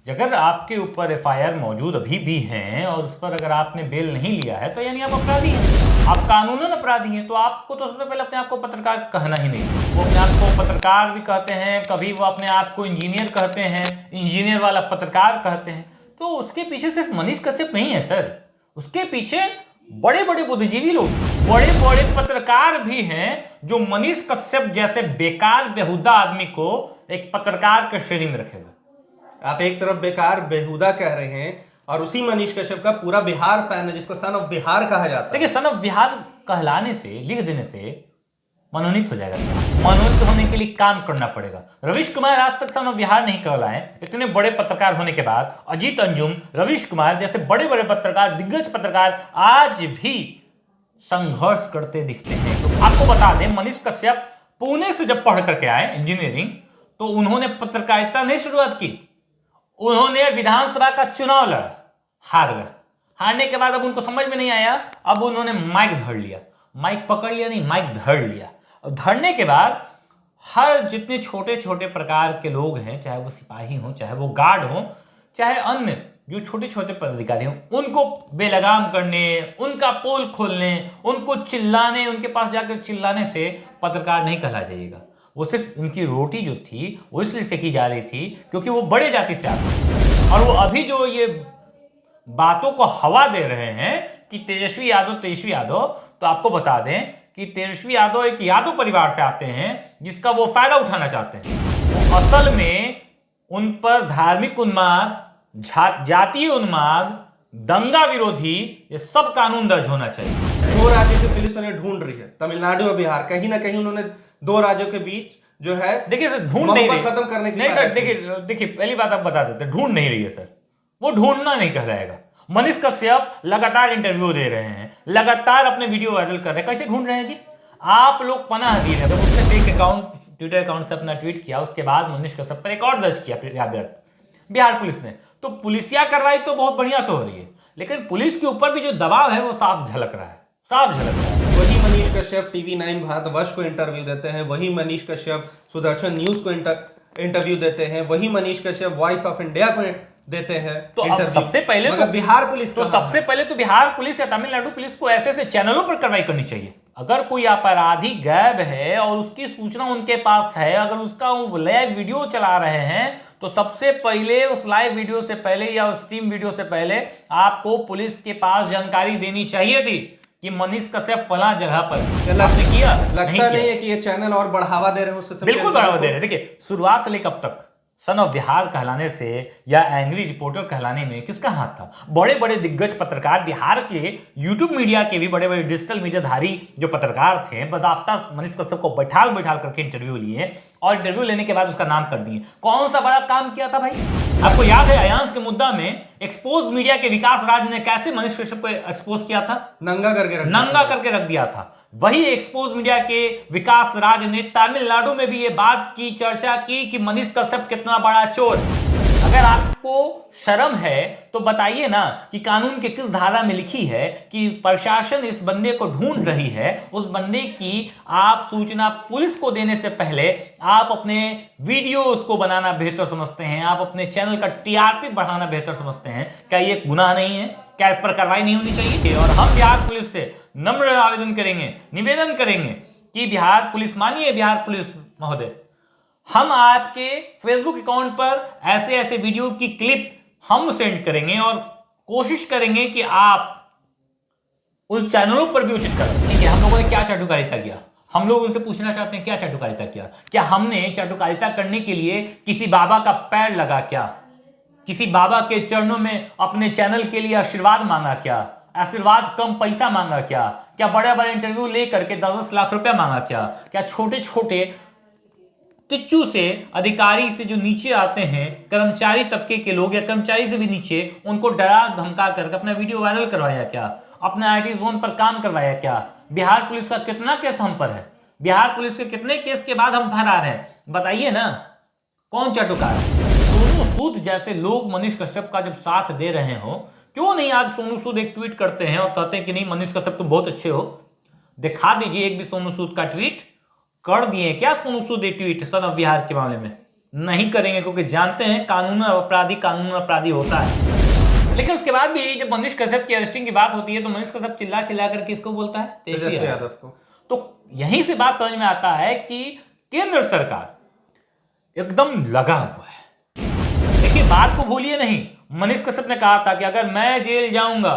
अगर आपके ऊपर एफआईआर मौजूद अभी भी हैं और उस पर अगर आपने बेल नहीं लिया है तो यानी आप अपराधी हैं, आप कानूनन अपराधी हैं। तो आपको तो सबसे पहले अपने आप को पत्रकार कहना ही नहीं। वो अपने आप को पत्रकार भी कहते हैं, कभी वो अपने आप को इंजीनियर कहते हैं, इंजीनियर वाला पत्रकार कहते हैं। तो उसके पीछे सिर्फ मनीष कश्यप नहीं है सर, उसके पीछे बड़े बड़े बुद्धिजीवी लोग, बड़े बड़े पत्रकार भी हैं जो मनीष कश्यप जैसे बेकार बेहुदा आदमी को एक पत्रकार के श्रेणी में रखेगा। आप एक तरफ बेकार बेहुदा कह रहे हैं और उसी मनीष कश्यप का पूरा बिहार फैन है जिसको सन ऑफ बिहार कहा जाता है। देखिए, सन ऑफ बिहार कहलाने से, लिख देने से मनोनीत हो जाएगा। मनोनीत होने के लिए काम करना पड़ेगा। रवीश कुमार आज तक सन ऑफ बिहार नहीं कहलाए, इतने बड़े पत्रकार होने के बाद। अजीत अंजुम, रवीश कुमार जैसे बड़े बड़े पत्रकार, दिग्गज पत्रकार आज भी संघर्ष करते दिखते हैं। तो आपको बता दें, मनीष कश्यप पुणे से जब पढ़ करके आए इंजीनियरिंग, तो उन्होंने पत्रकारिता नहीं शुरुआत की, उन्होंने विधानसभा का चुनाव लड़ा, हार गए। हारने के बाद अब उनको समझ में नहीं आया, अब उन्होंने माइक धर लिया, माइक पकड़ लिया नहीं, माइक धर लिया। और धरने के बाद हर जितने छोटे छोटे प्रकार के लोग हैं, चाहे वो सिपाही हो, चाहे वो गार्ड हो, चाहे अन्य जो छोटे छोटे पदाधिकारी हों, उनको बेलगाम करने, उनका पोल खोलने, उनको चिल्लाने, उनके पास जाकर चिल्लाने से पत्रकार नहीं कहला जाएगा। वो सिर्फ उनकी रोटी जो थी वो इसलिए सेकी जा रही थी क्योंकि वो बड़े जाति से आते हैं। और वो अभी जो ये बातों को हवा दे रहे हैं कि तेजस्वी यादव, तो आपको बता दें कि तेजस्वी यादव एक यादव परिवार से आते हैं जिसका वो फायदा उठाना चाहते हैं। असल में उन पर धार्मिक उन्माद, जातीय उन्माद, दंगा विरोधी, ये सब कानून दर्ज होना चाहिए। दो राज्यों से पुलिस उन्हें ढूंढ रही है, तमिलनाडु और बिहार। कहीं ना कहीं उन्होंने दो राज्यों के बीच जो है, देखिए सर, ढूंढ नहीं रही, खत्म करने की नहीं सर। देखिए पहली बात आप बता देते, ढूंढ नहीं रही है सर, वो ढूंढना नहीं कहलाएगा। मनीष कश्यप लगातार इंटरव्यू दे रहे हैं, लगातार अपने वीडियो वायरल कर रहे हैं। कैसे ढूंढ रहे हैं जी? आप लोग पनाह दी है। उसने फेक अकाउंट, ट्विटर अकाउंट से अपना ट्वीट किया, उसके बाद मनीष कश्यप पर एक और दर्ज किया बिहार पुलिस ने। तो पुलिसिया कार्रवाई तो बहुत बढ़िया से हो रही है, लेकिन पुलिस के ऊपर भी जो दबाव है वो साफ झलक रहा है, साफ झलक रहा है। वही मनीष कश्यप TV9 भारतवर्ष को इंटरव्यू देते हैं, वही मनीष कश्यप सुदर्शन न्यूज को इंटरव्यू देते हैं, वही Manish Kashyap voice of India को देते हैं। तो सबसे पहले तो बिहार पुलिस, तो सबसे पहले तो बिहार पुलिस या तमिलनाडु पुलिस को ऐसे ऐसे चैनलों पर कार्रवाई करनी चाहिए। अगर कोई अपराधी गायब है और उसकी सूचना उनके पास है, अगर उसका वो लाइव वीडियो चला रहे हैं, तो सबसे पहले उस लाइव वीडियो से पहले या उस स्ट्रीम वीडियो से पहले आपको पुलिस के पास जानकारी देनी चाहिए थी कि मनीष कश्यप फला जगह पर किया। लगता नहीं है कि ये चैनल और बढ़ावा दे रहे हैं उससे? बिल्कुल बढ़ावा दे रहे हैं। देखिए, शुरुआत से लेकर अब तक सन ऑफ बिहार कहलाने से या एंग्री रिपोर्टर कहलाने में किसका हाथ था? बड़े बड़े दिग्गज पत्रकार, बिहार के यूट्यूब मीडिया के भी बड़े बड़े डिजिटल मीडियाधारी जो पत्रकार थे, बदाफ्ता मनीष कश्यप को बैठाल करके इंटरव्यू लिए और इंटरव्यू लेने के बाद उसका नाम कर दिए। कौन सा बड़ा काम किया था भाई? आपको याद है अयांश के मुद्दा में एक्सपोज मीडिया के विकास राज ने कैसे मनीष कश्यप को एक्सपोज किया था? नंगा करके रख दिया था। वही एक्सपोज मीडिया के विकास राज ने तमिलनाडु में भी ये बात की, चर्चा की कि मनीष कश्यप कितना बड़ा चोर। अगर आपको शर्म है तो बताइए ना कि कानून के किस धारा में लिखी है कि प्रशासन इस बंदे को ढूंढ रही है, उस बंदे की आप सूचना पुलिस को देने से पहले आप अपने वीडियो उसको बनाना बेहतर समझते हैं, आप अपने चैनल का टीआरपी बढ़ाना बेहतर समझते हैं। क्या ये गुनाह नहीं है? क्या इस पर कार्रवाई नहीं होनी चाहिए? और हम बिहार पुलिस से नम्र आवेदन करेंगे, निवेदन करेंगे कि बिहार पुलिस, मानिए बिहार पुलिस महोदय, हम आपके फेसबुक अकाउंट पर ऐसे ऐसे वीडियो की क्लिप हम सेंड करेंगे और कोशिश करेंगे कि आप उस चैनलों पर भी उचित करें। ठीक है, हम लोगों ने क्या चाटुकारिता किया? हम लोग उनसे पूछना चाहते हैं, क्या चाटुकारिता किया? क्या हमने चाटुकारिता करने के लिए किसी बाबा का पैर लगा क्या? किसी बाबा के चरणों में अपने चैनल के लिए आशीर्वाद मांगा क्या? आशीर्वाद कम पैसा मांगा क्या? क्या बड़े बड़े इंटरव्यू लेकर के 10-10 लाख रुपया मांगा क्या? क्या छोटे छोटे टिच्चू से, अधिकारी से जो नीचे आते हैं, कर्मचारी तबके के लोग या कर्मचारी से भी नीचे, उनको डरा धमका करके अपना वीडियो वायरल करवाया क्या? अपना आईटी जोन पर काम करवाया क्या? बिहार पुलिस का कितना केस हम पर है? बिहार पुलिस के कितने केस के बाद हम फरार हैं? बताइए ना, कौन चाटुकार है? सोनू सूद जैसे लोग मनीष कश्यप का जब साथ दे रहे हो, क्यों नहीं आज सोनू सूद एक ट्वीट करते हैं और कहते हैं कि नहीं मनीष कश्यप तुम बहुत अच्छे हो? दिखा दीजिए एक भी सोनू सूद का ट्वीट। कर दिए क्या Sonu Sood tweet son of Bihar के मामले में? नहीं करेंगे, क्योंकि जानते हैं कानून अपराधी होता है। लेकिन उसके बाद भी जब मनीष कश्यप की अरेस्टिंग की बात होती है तो मनीष कश्यप चिल्ला कर किसको बोलता है? तेजस्वी यादव को। तो यहीं से बात समझ में आता है कि केंद्र सरकार एकदम लगा हुआ है। देखिए, बात को भूलिए नहीं, मनीष कश्यप ने कहा था कि अगर मैं जेल जाऊंगा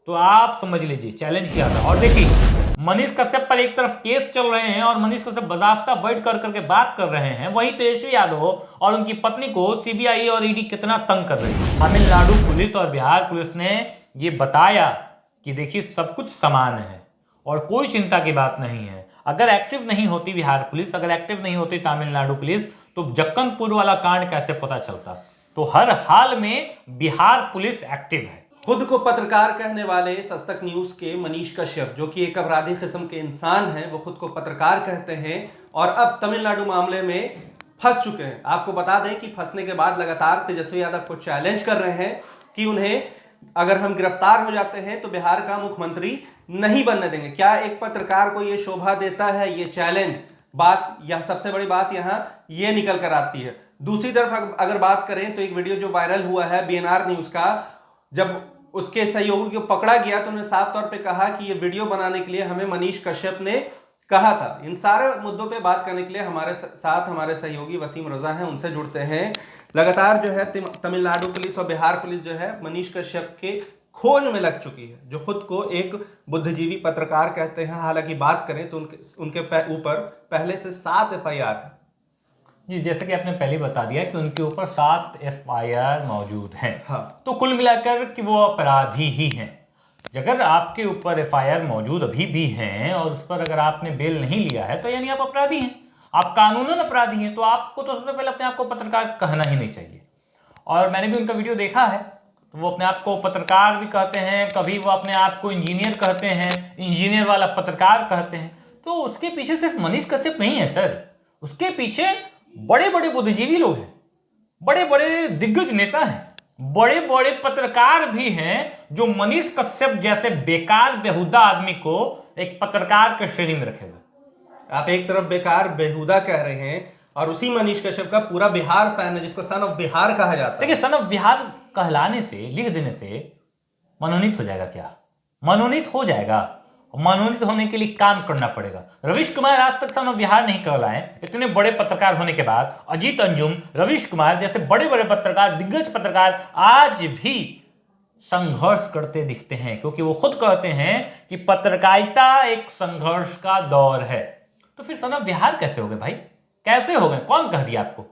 तो आप समझ लीजिए, चैलेंज किया था। और देखिए, मनीष कश्यप पर एक तरफ केस चल रहे हैं और मनीष कश्यप बजाफ्ता बैठ करके बात कर रहे हैं, वहीं तेजस्वी यादव और उनकी पत्नी को सीबीआई और ईडी कितना तंग कर रही है। तमिलनाडु पुलिस और बिहार पुलिस ने ये बताया कि देखिए सब कुछ समान है और कोई चिंता की बात नहीं है। अगर एक्टिव नहीं होती बिहार पुलिस, अगर एक्टिव नहीं होती तमिलनाडु पुलिस, तो जक्कनपुर वाला कांड कैसे पता चलता। तो हर हाल में बिहार पुलिस एक्टिव है। खुद को पत्रकार कहने वाले सस्तक न्यूज के मनीष कश्यप, जो कि एक अपराधी किस्म के इंसान हैं, वो खुद को पत्रकार कहते हैं और अब तमिलनाडु मामले में फंस चुके हैं। आपको बता दें कि फंसने के बाद लगातार तेजस्वी यादव को चैलेंज कर रहे हैं कि उन्हें अगर हम गिरफ्तार हो जाते हैं तो बिहार का मुख्यमंत्री नहीं बनने देंगे। क्या एक पत्रकार को यह शोभा देता है ये चैलेंज? बात यह सबसे बड़ी बात यहां ये निकल कर आती है। दूसरी तरफ अगर बात करें तो एक वीडियो जो वायरल हुआ है बीएनआर न्यूज का, जब उसके सहयोगी को पकड़ा गया तो उन्होंने साफ तौर पे कहा कि ये वीडियो बनाने के लिए हमें मनीष कश्यप ने कहा था। इन सारे मुद्दों पे बात करने के लिए हमारे साथ हमारे सहयोगी वसीम रजा हैं, उनसे जुड़ते हैं। लगातार जो है तमिलनाडु पुलिस और बिहार पुलिस जो है मनीष कश्यप के खोज में लग चुकी है, जो खुद को एक बुद्धिजीवी पत्रकार कहते हैं। हालांकि बात करें तो उनके ऊपर पहले से 7 FIR है। जी, जैसे कि आपने पहले बता दिया कि उनके ऊपर 7 FIR मौजूद हैं। हाँ। तो कुल मिलाकर कि वो अपराधी ही हैं। अगर आपके ऊपर FIR मौजूद अभी भी हैं और उस पर अगर आपने बेल नहीं लिया है तो यानी आप अपराधी हैं, आप कानूनन अपराधी हैं। तो आपको तो सबसे पहले अपने आप को पत्रकार कहना ही नहीं चाहिए। और मैंने भी उनका वीडियो देखा है, तो वो अपने आप को पत्रकार भी कहते हैं, कभी वो अपने आप को इंजीनियर कहते हैं, इंजीनियर वाला पत्रकार कहते हैं। तो उसके पीछे सिर्फ मनीष कश्यप नहीं है सर, उसके पीछे बड़े बड़े बुद्धिजीवी लोग हैं, बड़े बड़े दिग्गज नेता हैं, बड़े बड़े पत्रकार भी हैं, जो मनीष कश्यप जैसे बेकार बेहुदा आदमी को एक पत्रकार के श्रेणी में रखे हुए। आप एक तरफ बेकार बेहुदा कह रहे हैं और उसी मनीष कश्यप का पूरा बिहार फैन है, जिसको सन ऑफ बिहार कहा जाता है। देखिए, सन ऑफ बिहार कहलाने से, लिख देने से मनोनीत हो जाएगा क्या? मनोनीत हो जाएगा। मनोनीत होने के लिए काम करना पड़ेगा। रवीश कुमार आज तक सन ऑफ बिहार नहीं कहलाए, इतने बड़े पत्रकार होने के बाद। अजीत अंजुम, रवीश कुमार जैसे बड़े बड़े पत्रकार, दिग्गज पत्रकार आज भी संघर्ष करते दिखते हैं, क्योंकि वो खुद कहते हैं कि पत्रकारिता एक संघर्ष का दौर है। तो फिर सन ऑफ बिहार कैसे हो गए भाई? कैसे हो गए? कौन कह दिया आपको?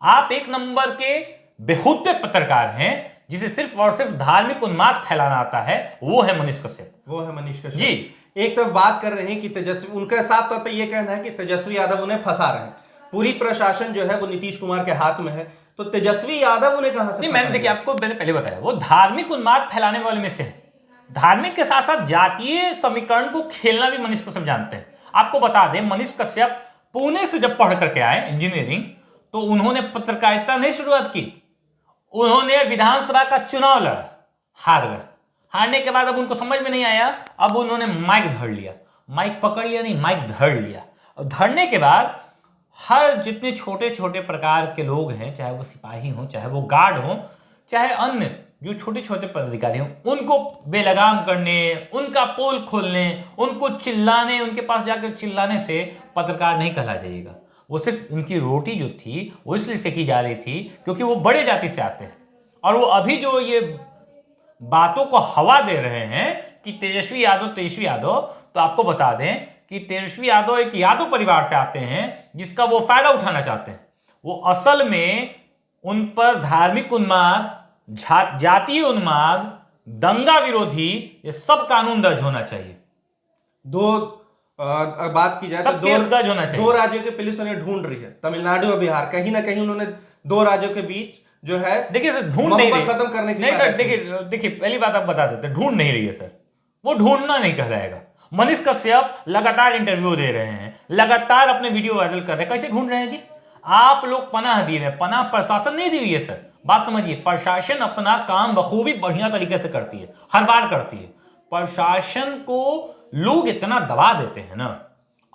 आप एक नंबर के बेहुदे पत्रकार हैं, जिसे सिर्फ और सिर्फ धार्मिक उन्माद फैलाना आता है। वो है मनीष कश्यप। वो है मनीष कश्यप जी। एक तरफ बात कर रहे हैं कि तेजस्वी, उनका साफ तौर पे ये कहना है कि तेजस्वी यादव उन्हें फंसा रहे हैं। पूरी प्रशासन जो है वो नीतीश कुमार के हाथ में है, तो तेजस्वी यादव उन्हें कहां से? नहीं, मैंने देखिए आपको मैंने पहले बताया, वो धार्मिक उन्माद फैलाने वाले में से है। धार्मिक के साथ साथ जातीय समीकरण को खेलना भी मनीष कश्यप जानते हैं। आपको बता दें, मनीष कश्यप पुणे से जब पढ़ करके आए इंजीनियरिंग, तो उन्होंने पत्रकारिता नहीं शुरुआत की, उन्होंने विधानसभा का चुनाव लड़ा, हार गए। हारने के बाद अब उनको समझ में नहीं आया, अब उन्होंने माइक धर लिया। माइक पकड़ लिया नहीं, माइक धर लिया। और धरने के बाद हर जितने छोटे छोटे प्रकार के लोग हैं, चाहे वो सिपाही हों, चाहे वो गार्ड हों, चाहे अन्य जो छोटे छोटे पदाधिकारी हों, उनको बेलगाम करने, उनका पोल खोलने, उनको चिल्लाने, उनके पास जाकर चिल्लाने से पत्रकार नहीं कहला जाएगा। वो सिर्फ उनकी रोटी जो थी वो इसलिए सेकी जा रही थी क्योंकि वो बड़े जाति से आते हैं। और वो अभी जो ये बातों को हवा दे रहे हैं कि तेजस्वी यादव, तो आपको बता दें कि तेजस्वी यादव एक यादव परिवार से आते हैं, जिसका वो फायदा उठाना चाहते हैं। वो असल में उन पर धार्मिक उन्माद, जातीय उन्माद, दंगा विरोधी, ये सब कानून दर्ज होना चाहिए। बात की जाए तो दर्ज होना चाहिए। 2 राज्यों की पुलिस उन्हें ढूंढ रही है, तमिलनाडु और बिहार। कहीं ना कहीं उन्होंने 2 राज्यों के बीच जो है, देखिए सर, ढूंढ नहीं रही, खत्म करने की नहीं सर। देखिए पहली बात आप बता देते, ढूंढ नहीं रही है सर, वो ढूंढना नहीं कहलाएगा। मनीष कश्यप लगातार इंटरव्यू दे रहे हैं, लगातार अपने वीडियो वायरल कर रहे हैं। कैसे ढूंढ रहे हैं जी? आप लोग पनाह दे रहे हैं, पनाह प्रशासन नहीं दी हुई है सर। बात समझिए, प्रशासन अपना काम बखूबी बढ़िया तरीके से करती है, हर बार करती है। प्रशासन को लोग इतना दबा देते हैं ना,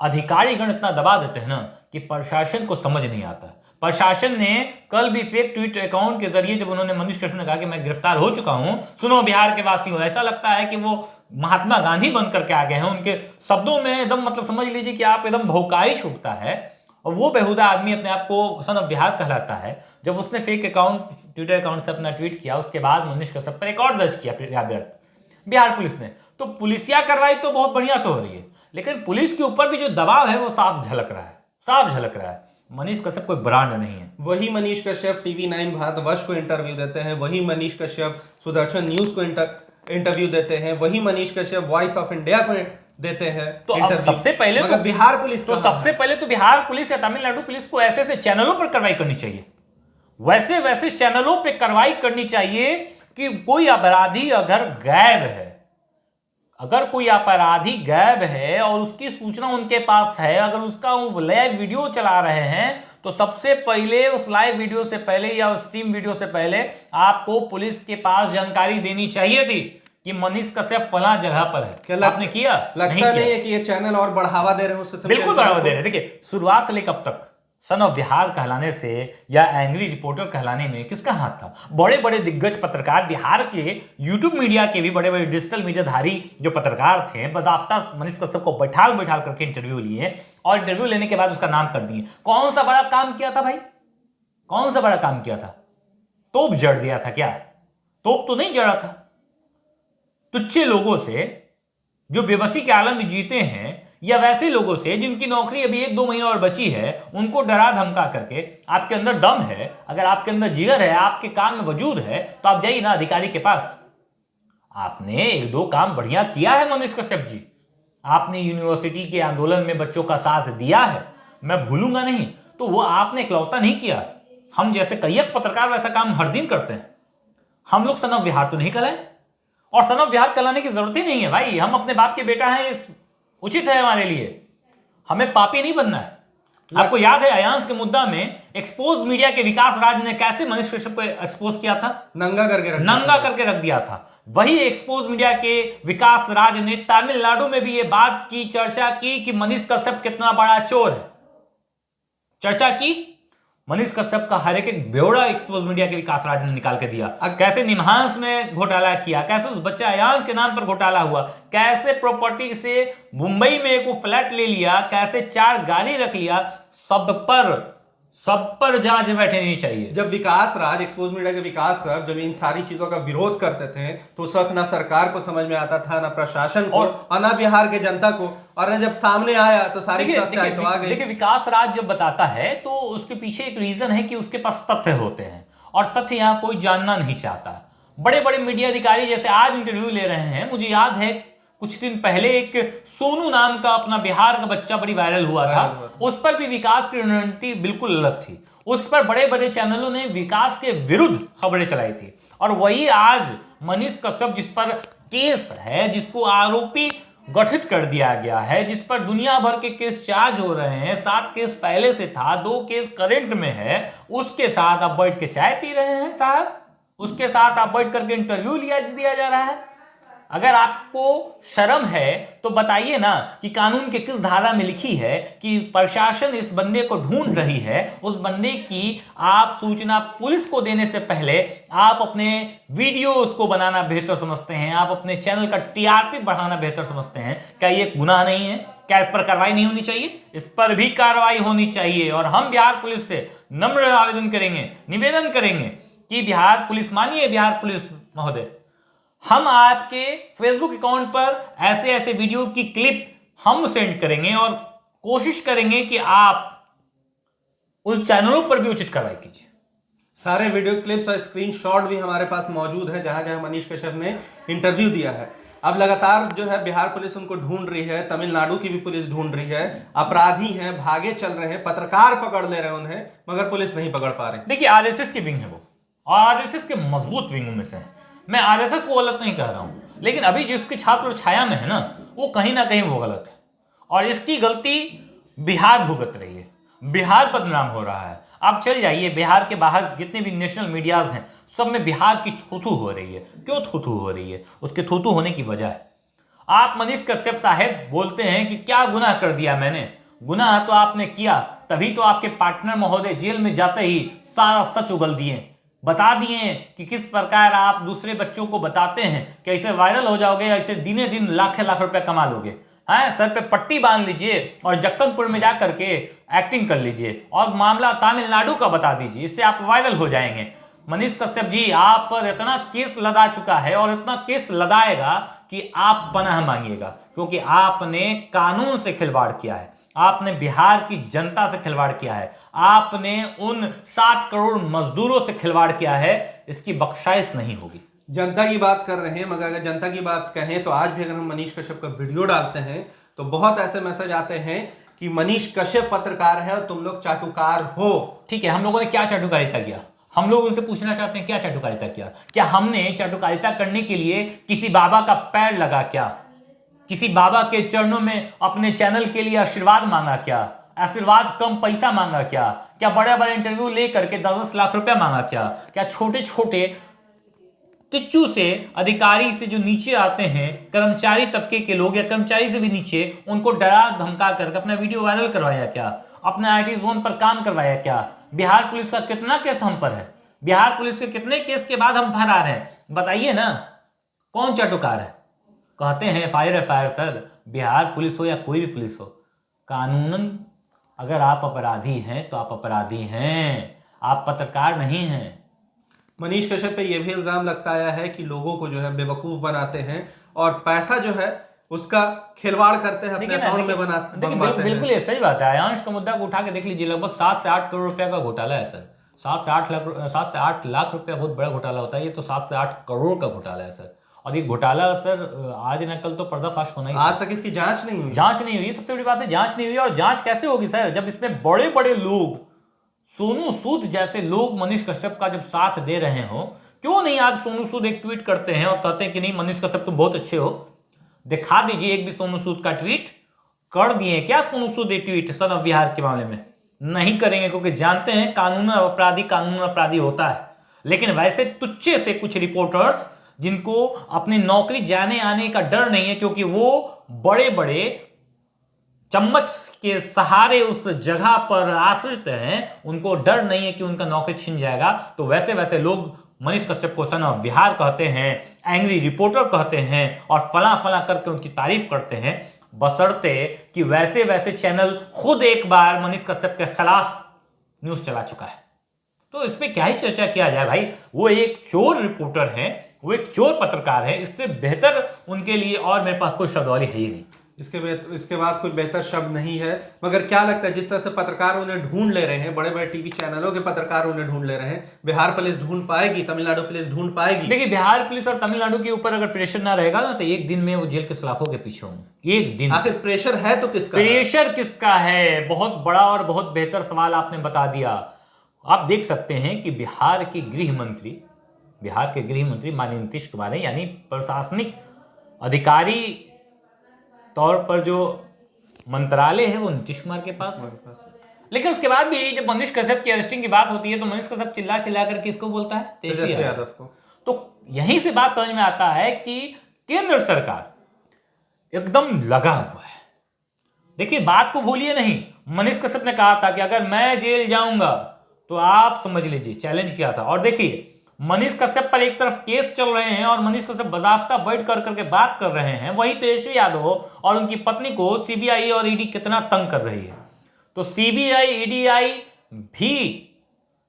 अधिकारीगण इतना दबा देते हैं ना, कि प्रशासन को समझ नहीं आता है। प्रशासन ने कल भी फेक ट्वीट अकाउंट के जरिए जब उन्होंने मनीष कश्यप ने कहा कि मैं गिरफ्तार हो चुका हूं, सुनो बिहार के वासियों, ऐसा लगता है कि वो महात्मा गांधी बन करके आ गए हैं। उनके शब्दों में एकदम मतलब समझ लीजिए कि आप एकदम भौकाई छूटता है। और वो बेहुदा आदमी अपने आप को सन ऑफ बिहार कहलाता है। जब उसने फेक अकाउंट ट्विटर अकाउंट से अपना ट्वीट किया, उसके बाद मनीष कश्यप पर एक और दर्ज किया बिहार पुलिस ने। तो पुलिसिया कार्रवाई तो बहुत बढ़िया से हो रही है, लेकिन पुलिस के ऊपर भी जो दबाव है वो साफ झलक रहा है, साफ झलक रहा है। मनीष कश्यप कोई ब्रांड नहीं है। वही मनीष कश्यप TV9 भारतवर्ष को इंटरव्यू देते हैं, वही मनीष कश्यप सुदर्शन न्यूज को इंटरव्यू देते हैं, वही Manish Kashyap voice of India को देते हैं। तो सबसे पहले तो बिहार पुलिस तो सबसे पहले तो बिहार पुलिस या तमिलनाडु पुलिस को ऐसे ऐसे चैनलों पर कार्रवाई करनी चाहिए, वैसे वैसे चैनलों पर कार्रवाई करनी चाहिए कि कोई अपराधी अगर गायब है, अगर कोई अपराधी गायब है और उसकी सूचना उनके पास है, अगर उसका वो लाइव वीडियो चला रहे हैं, तो सबसे पहले उस लाइव वीडियो से पहले या उस टीम वीडियो से पहले आपको पुलिस के पास जानकारी देनी चाहिए थी कि मनीष कश्यप फलां जगह पर है। क्या आपने किया? लगता नहीं है कि ये चैनल और बढ़ावा दे रहे हैं उससे? बिल्कुल बढ़ावा दे रहे हैं। देखिए, शुरुआत से लेकर अब तक सन ऑफ बिहार कहलाने से या एंग्री रिपोर्टर कहलाने में किसका हाथ था? बड़े बड़े दिग्गज पत्रकार, बिहार के यूट्यूब मीडिया के भी बड़े बड़े डिजिटल मीडियाधारी जो पत्रकार थे, बदाफ्ता मनीष कश्यप को बैठाल करके इंटरव्यू लिए और इंटरव्यू लेने के बाद उसका नाम कर दिए। कौन सा बड़ा काम किया था भाई? कौन सा बड़ा काम किया था? तोप जड़ दिया था क्या? तोप तो नहीं जड़ा था। तुच्छे लोगों से जो बेबसी के आलम में जीते हैं, या वैसे लोगों से जिनकी नौकरी अभी 1-2 महीना और बची है, उनको डरा धमका करके, आपके अंदर दम है, अगर आपके अंदर जिगर है, आपके काम में वजूद है, तो आप जाइए ना अधिकारी के पास। आपने 1-2 काम बढ़िया किया है मनीष कश्यप जी। आपने यूनिवर्सिटी के आंदोलन में बच्चों का साथ दिया है, मैं भूलूंगा नहीं। तो वो आपने इकलौता नहीं किया। हम जैसे कई पत्रकार वैसा काम हर दिन करते हैं। हम लोग सन ऑफ बिहार तो नहीं कहलाए, और सन ऑफ बिहार कहलाने की जरूरत ही नहीं है भाई। हम अपने बाप के बेटा हैं, इस उचित है हमारे लिए, हमें पापी नहीं बनना है। आपको याद है अयांश के मुद्दा में एक्सपोज मीडिया के विकास राज ने कैसे मनीष कश्यप को एक्सपोज किया था? नंगा करके रख दिया था। वही एक्सपोज मीडिया के विकास राज ने तमिलनाडु में भी ये बात की, चर्चा की कि मनीष कश्यप कितना बड़ा चोर है। चर्चा की, मनीष कश्यप का हर एक ब्यौरा एक्सपोज मीडिया के विकास राज ने निकाल के दिया। कैसे निमहांस में घोटाला किया, कैसे उस बच्चा अयांश के नाम पर घोटाला हुआ, कैसे प्रॉपर्टी से मुंबई में एक फ्लैट ले लिया, कैसे 4 गाड़ी रख लिया। सब पर जांच बैठनी चाहिए। जब विकास राज, एक्सपोज मीडिया के विकास राज जब इन सारी चीजों का विरोध करते थे, तो उस वक्त ना सरकार को समझ में आता था, ना प्रशासन को, और ना बिहार के जनता को। और जब सामने आया तो सारी सच्चाई तो आ गई। देखिए, विकास राज जब बताता है तो उसके पीछे एक रीजन है कि उसके पास तथ्य होते हैं, और तथ्य यहाँ कोई जानना नहीं चाहता। बड़े बड़े मीडिया अधिकारी जैसे आज इंटरव्यू ले रहे हैं, मुझे याद है कुछ दिन पहले एक सोनू नाम का अपना बिहार का बच्चा बड़ी वायरल हुआ था। उस पर भी विकास की रणनीति बिल्कुल अलग थी। उस पर बड़े बड़े चैनलों ने विकास के विरुद्ध खबरें चलाई थी। और वही आज मनीष कश्यप, जिस पर केस है, जिसको आरोपी गठित कर दिया गया है, जिस पर दुनिया भर के केस चार्ज हो रहे हैं, 7 केस पहले से था, 2 केस करंट में है, उसके साथ आप बैठ के चाय पी रहे हैं साहब, उसके साथ आप बैठ करके इंटरव्यू दिया जा रहा है। अगर आपको शर्म है तो बताइए ना कि कानून के किस धारा में लिखी है कि प्रशासन इस बंदे को ढूंढ रही है। उस बंदे की आप सूचना पुलिस को देने से पहले आप अपने वीडियो उसको बनाना बेहतर समझते हैं, आप अपने चैनल का TRP बढ़ाना बेहतर समझते हैं। क्या ये गुनाह नहीं है? क्या इस पर कार्रवाई नहीं होनी चाहिए? इस पर भी कार्रवाई होनी चाहिए। और हम बिहार पुलिस से नम्र आवेदन करेंगे, निवेदन करेंगे कि बिहार पुलिस, मानिए बिहार पुलिस महोदय, हम आपके फेसबुक अकाउंट पर ऐसे ऐसे वीडियो की क्लिप हम सेंड करेंगे और कोशिश करेंगे कि आप उस चैनलों पर भी उचित कार्रवाई कीजिए। सारे वीडियो क्लिप्स और स्क्रीनशॉट भी हमारे पास मौजूद है, जहां जहां मनीष कश्यप ने इंटरव्यू दिया है। अब लगातार जो है बिहार पुलिस उनको ढूंढ रही है, तमिलनाडु की भी पुलिस ढूंढ रही है। अपराधी हैं, भागे चल रहे हैं, पत्रकार पकड़ ले रहे हैं उन्हें, मगर पुलिस नहीं पकड़ पा रही। देखिए, आरएसएस की विंग है वो, आरएसएस के मजबूत विंगों में से है। मैं आरएसएस को गलत नहीं कह रहा हूं, लेकिन अभी जिसकी छात्र छाया में है ना, वो कहीं ना कहीं वो गलत है, और इसकी गलती बिहार भुगत रही है। बिहार बदनाम हो रहा है। आप चल जाइए, बिहार के बाहर जितने भी नेशनल मीडियाज हैं, सब में बिहार की थूथू हो रही है। क्यों थूथू हो रही है? उसके थूथू होने की वजह है, आप मनीष कश्यप साहब बोलते हैं कि क्या गुनाह कर दिया मैंने। गुनाह तो आपने किया तभी तो आपके पार्टनर महोदय जेल में जाते ही सारा सच उगल दिए, बता दिए कि किस प्रकार आप दूसरे बच्चों को बताते हैं कि ऐसे वायरल हो जाओगे, ऐसे दिने दिन लाख लाख रुपए कमा लोगे। हाँ, सर पे पट्टी बांध लीजिए और जक्कनपुर में जा करके एक्टिंग कर लीजिए और मामला तमिलनाडु का बता दीजिए, इससे आप वायरल हो जाएंगे। मनीष कश्यप जी, आप पर इतना केस लदा चुका है और इतना केस लदाएगा कि आप पनाह मांगिएगा, क्योंकि आपने कानून से खिलवाड़ किया है, आपने बिहार की जनता से खिलवाड़ किया है, आपने उन 7 करोड़ मजदूरों से खिलवाड़ किया है। इसकी बख्शाइश नहीं होगी। जनता की बात कर रहे हैं, मगर अगर जनता की बात कहें तो आज भी अगर हम मनीष कश्यप का वीडियो डालते हैं तो बहुत ऐसे मैसेज आते हैं कि मनीष कश्यप पत्रकार है और तुम लोग चाटुकार हो। ठीक है, हम लोगों ने क्या चाटुकारिता किया? हम लोग उनसे पूछना चाहते हैं क्या चाटुकारिता किया? क्या हमने चाटुकारिता करने के लिए किसी बाबा का पैर लगा क्या? किसी बाबा के चरणों में अपने चैनल के लिए आशीर्वाद मांगा क्या? आशीर्वाद कम पैसा मांगा क्या? क्या बड़े बड़े इंटरव्यू ले करके 10-10 लाख रुपया मांगा क्या? क्या छोटे छोटे टिच्चू से, अधिकारी से जो नीचे आते हैं, कर्मचारी तबके के लोग या कर्मचारी से भी नीचे, उनको डरा धमका करके अपना वीडियो वायरल करवाया क्या? अपने आईटी जोन पर काम करवाया क्या? बिहार पुलिस का कितना केस हम पर है? बिहार पुलिस के कितने केस के बाद हम फरार हैं? बताइए ना, कौन चाटुकार है? कहते हैं एफआईआर सर, बिहार पुलिस हो या कोई भी पुलिस हो, कानूनन अगर आप अपराधी हैं तो आप अपराधी हैं, आप पत्रकार नहीं हैं। मनीष कश्यप पे यह भी इल्जाम लगता आया है कि लोगों को जो है बेवकूफ बनाते हैं और पैसा जो है उसका खिलवाड़ करते हैं, अपने अकाउंट में बनवाते हैं। बिल्कुल ये सही बात है। आयांश का मुद्दा को उठा के देख लीजिए, लगभग 7 से 8 करोड़ रुपया का घोटाला है सर। 7 से 8 लाख रुपया बहुत बड़ा घोटाला होता है, ये तो 7 से 8 करोड़ का घोटाला है सर। और ये घोटाला सर आज न कल तो पर्दाफाश होना ही। आज तक इसकी जांच नहीं हुई। जांच नहीं हुई, सबसे बड़ी बात है, जांच नहीं हुई। और जांच कैसे होगी सर, जब इसमें बड़े बड़े लोग, सोनू सूद जैसे लोग मनीष कश्यप का जब साथ दे रहे हो। क्यों नहीं आज सोनू सूद एक ट्वीट करते हैं और कहते हैं कि नहीं मनीष कश्यप तुम बहुत अच्छे हो? दिखा दीजिए एक भी सोनू सूद का ट्वीट। कर दिए क्या सोनू सूद एक ट्वीट सन ऑफ बिहार के मामले में? नहीं करेंगे, क्योंकि जानते हैं कानून अपराधी होता है। लेकिन वैसे तुच्छे से कुछ रिपोर्टर्स जिनको अपनी नौकरी जाने आने का डर नहीं है, क्योंकि वो बड़े बड़े चम्मच के सहारे उस जगह पर आश्रित हैं, उनको डर नहीं है कि उनका नौकरी छिन जाएगा, तो वैसे वैसे लोग मनीष कश्यप को सन ऑफ बिहार कहते हैं, एंग्री रिपोर्टर कहते हैं और फला फला करके उनकी तारीफ करते हैं, बशर्ते कि वैसे वैसे चैनल खुद एक बार मनीष कश्यप के खिलाफ न्यूज चला चुका है। तो इस पे क्या ही चर्चा किया जाए भाई? वो एक चोर रिपोर्टर हैं, वो एक चोर पत्रकार है, इससे बेहतर उनके लिए और मेरे पास कोई शब्दावली है ही नहीं। इसके बाद कोई बेहतर शब्द नहीं है। मगर क्या लगता है, जिस तरह से पत्रकार उन्हें ढूंढ ले रहे हैं, बड़े बड़े टीवी चैनलों के पत्रकार उन्हें ढूंढ ले रहे हैं, बिहार पुलिस ढूंढ पाएगी, तमिलनाडु पुलिस ढूंढ पाएगी? देखिए, बिहार पुलिस और तमिलनाडु के ऊपर अगर प्रेशर ना रहेगा ना, तो एक दिन में वो जेल के सलाखों के पीछे होंगे। एक दिन। आखिर प्रेशर है तो किसका? प्रेशर किसका है? बहुत बड़ा और बहुत बेहतर सवाल आपने बता दिया। आप देख सकते हैं कि बिहार के गृह मंत्री माननीय नीतीश कुमार है, यानी प्रशासनिक अधिकारी तौर पर जो मंत्रालय है वो नीतीश कुमार के पास है। लेकिन उसके बाद भी जब मनीष कश्यप की अरेस्टिंग की बात होती है तो मनीष कश्यप चिल्ला चिल्ला कर किसको बोलता है? तेजस्वी यादव को। तो यहीं से बात समझ में आता है कि केंद्र सरकार एकदम लगा हुआ है। देखिए, बात को भूलिए नहीं, मनीष कश्यप ने कहा था कि अगर मैं जेल जाऊंगा तो आप समझ लीजिए, चैलेंज किया था। और देखिए, मनीष कश्यप पर एक तरफ केस चल रहे हैं और मनीष कश्यप बजाफ्ता बैठ कर करके बात कर रहे हैं, वहीं तेजस्वी यादव और उनकी पत्नी को सीबीआई और ईडी कितना तंग कर रही है। तो सीबीआई ईडीआई भी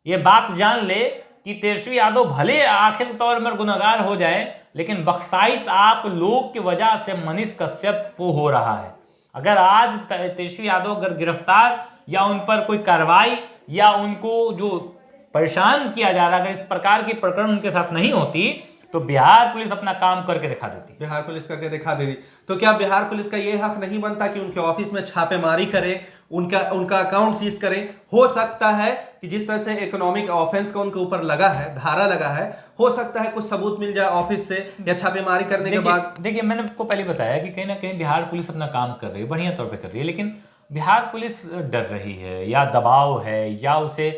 ये बात जान ले कि तेजस्वी यादव भले आखिर तौर में गुनहगार हो जाए, लेकिन बख्शाइश आप लोग की वजह से मनीष कश्यप को हो रहा है। अगर आज तेजस्वी यादव अगर गिरफ्तार या उन पर कोई कार्रवाई या उनको जो परेशान किया जा रहा है, अगर इस प्रकार की प्रकरण उनके साथ नहीं होती तो बिहार पुलिस अपना काम करके दिखा देती। बिहार पुलिस करके दिखा देती। तो क्या बिहार पुलिस का ये हक नहीं बनता कि उनके ऑफिस में छापेमारी करे, उनका अकाउंट सीज करे? हो सकता है कि जिस तरह से इकोनॉमिक ऑफेंस का उनके ऊपर लगा है, धारा लगा है, हो सकता है कुछ सबूत मिल जाए ऑफिस से या छापेमारी करने के बाद। देखिए, मैंने आपको पहले बताया कि कहीं ना कहीं बिहार पुलिस अपना काम कर रही है, बढ़िया तौर पर कर रही है, लेकिन बिहार पुलिस डर रही है या दबाव है या उसे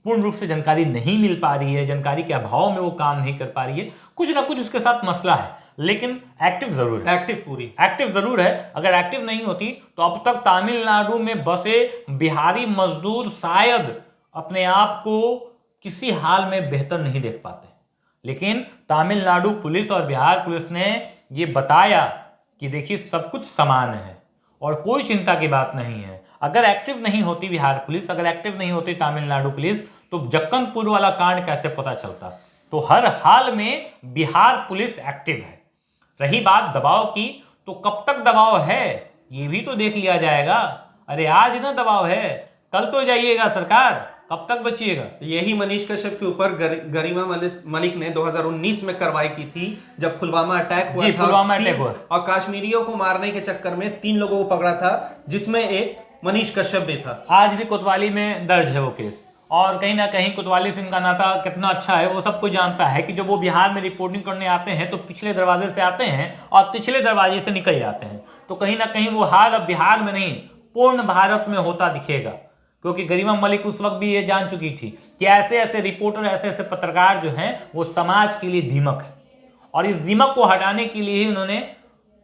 पूर्ण रूप से जानकारी नहीं मिल पा रही है, जानकारी के अभाव में वो काम नहीं कर पा रही है, कुछ ना कुछ उसके साथ मसला है, लेकिन एक्टिव जरूर है। एक्टिव जरूर है। अगर एक्टिव नहीं होती तो अब तक तमिलनाडु में बसे बिहारी मजदूर शायद अपने आप को किसी हाल में बेहतर नहीं देख पाते। लेकिन तमिलनाडु पुलिस और बिहार पुलिस ने ये बताया कि देखिए सब कुछ समान है और कोई चिंता की बात नहीं है। अगर एक्टिव नहीं होती बिहार पुलिस, अगर एक्टिव नहीं होती तमिलनाडु पुलिस, तो जक्कनपुर वाला कांड कैसे पता चलता। तो हर हाल में बिहार पुलिस एक्टिव है। रही बात दबाव की, तो कब तक दबाव है ये भी तो देख लिया जाएगा। अरे आज ना दबाव है, कल तो जाइएगा सरकार, कब तक बचिएगा। यही मनीष कश्यप के ऊपर गरिमा मलिक ने 2019 में कार्रवाई की थी, जब पुलवामा अटैक हुआ था, पुलवामा अटैक हुआ और कश्मीरियों को मारने के चक्कर में 3 लोगों को पकड़ा था, जिसमें एक मनीष कश्यप भी था। आज भी कोतवाली में दर्ज है वो केस, और कहीं ना कहीं कोतवाली से इनका नाता कितना अच्छा है वो सबको जानता है कि जब वो बिहार में रिपोर्टिंग करने आते हैं तो पिछले दरवाजे से आते हैं और पिछले दरवाजे से निकल जाते हैं। तो कहीं ना कहीं वो हाल अब बिहार में नहीं, पूर्ण भारत में होता दिखेगा, क्योंकि गरिमा मलिक उस वक्त भी ये जान चुकी थी कि ऐसे ऐसे रिपोर्टर, ऐसे ऐसे पत्रकार जो हैं वो समाज के लिए दीमक है, और इस दीमक को हटाने के लिए ही उन्होंने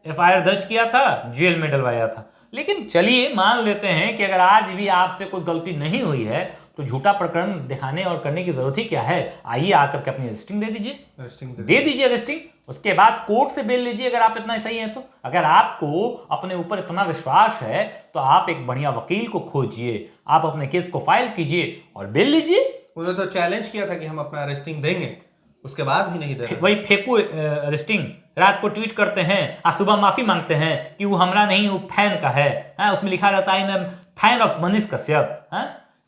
एफआईआर दर्ज किया था, जेल में डलवाया था। लेकिन चलिए मान लेते हैं कि अगर आज भी आपसे कोई गलती नहीं हुई है तो झूठा प्रकरण दिखाने और करने की जरूरत ही क्या है। आइए आकर के अपनी अरेस्टिंग दे दीजिए, दे दीजिए अरेस्टिंग, उसके बाद कोर्ट से बेल लीजिए अगर आप इतना सही हैं तो। अगर आपको अपने ऊपर इतना विश्वास है तो आप एक बढ़िया वकील को खोजिए, आप अपने केस को फाइल कीजिए और बेल लीजिए। उन्होंने तो चैलेंज किया था कि हम अपना अरेस्टिंग देंगे, उसके बाद भी नहीं दे रहे। वही फेंकू अरेस्टिंग, रात को ट्वीट करते हैं और सुबह माफी मांगते हैं कि वो हमरा नहीं, वो फैन का है, उसमें लिखा रहता है मैं फैन ऑफ मनीष कश्यप।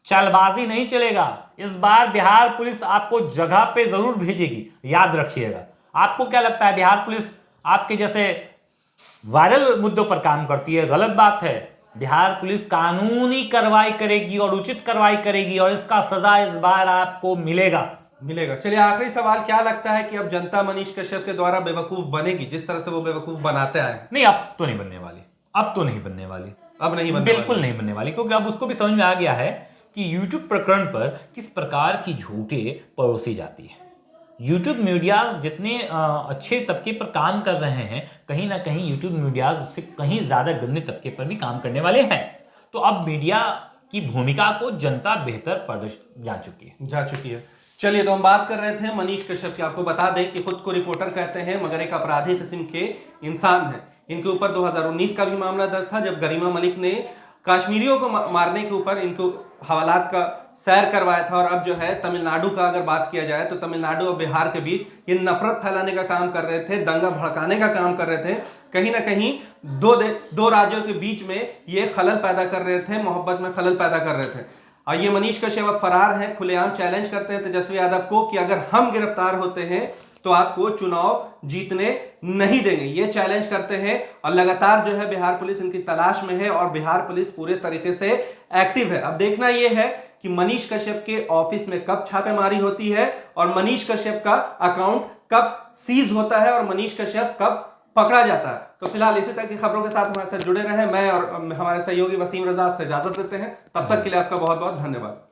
चालबाजी नहीं चलेगा, इस बार बिहार पुलिस आपको जगह पे जरूर भेजेगी, याद रखिएगा। आपको क्या लगता है बिहार पुलिस आपके जैसे वायरल मुद्दों पर काम करती है? गलत बात है। बिहार पुलिस कानूनी कार्रवाई करेगी और उचित कार्रवाई करेगी, और इसका सजा इस बार आपको मिलेगा। चलिए आखिरी सवाल, क्या लगता है कि अब जनता मनीष कश्यप के द्वारा बेवकूफ बनेगी जिस तरह से वो बेवकूफ बनाते आए? नहीं, अब तो नहीं बनने वाली, अब तो नहीं बनने वाली, अब नहीं बनने बिल्कुल वाली। नहीं बनने वाली, क्योंकि अब उसको भी समझ में आ गया है कि YouTube प्रकरण पर किस प्रकार की झूठे परोसी जाती है। YouTube मीडियाज जितने अच्छे तबके पर काम कर रहे हैं, कहीं ना कहीं YouTube मीडियाज उससे कहीं ज्यादा गंदे तबके पर भी काम करने वाले हैं। तो अब मीडिया की भूमिका को जनता बेहतर जा चुकी है। चलिए, तो हम बात कर रहे थे मनीष कश्यप की। आपको बता दें कि खुद को रिपोर्टर कहते हैं मगर एक अपराधी किस्म के इंसान हैं। इनके ऊपर 2019 का भी मामला दर्ज था, जब गरिमा मलिक ने कश्मीरियों को मारने के ऊपर इनको हवालात का सैर करवाया था। और अब जो है तमिलनाडु का अगर बात किया जाए तो तमिलनाडु और बिहार के बीच ये नफरत फैलाने का काम कर रहे थे, दंगा भड़काने का काम कर रहे थे। कहीं ना कहीं दो राज्यों के बीच में ये खलल पैदा कर रहे थे, मोहब्बत में खलल पैदा कर रहे थे। और ये मनीष कश्यप अब फरार हैं, खुलेआम चैलेंज करते हैं तेजस्वी यादव को कि अगर हम गिरफ्तार होते हैं तो आपको चुनाव जीतने नहीं देंगे। ये चैलेंज करते हैं, और लगातार जो है बिहार पुलिस इनकी तलाश में है, और बिहार पुलिस पूरे तरीके से एक्टिव है। अब देखना यह है कि मनीष कश्यप के ऑफिस में कब छापेमारी होती है, और मनीष कश्यप का अकाउंट कब सीज होता है, और मनीष कश्यप कब पकड़ा जाता है। तो फिलहाल इसी तरह की खबरों के साथ हमारे साथ जुड़े रहें। मैं और हमारे सहयोगी वसीम रजा आपसे इजाजत देते हैं। तब तक के लिए आपका बहुत बहुत धन्यवाद।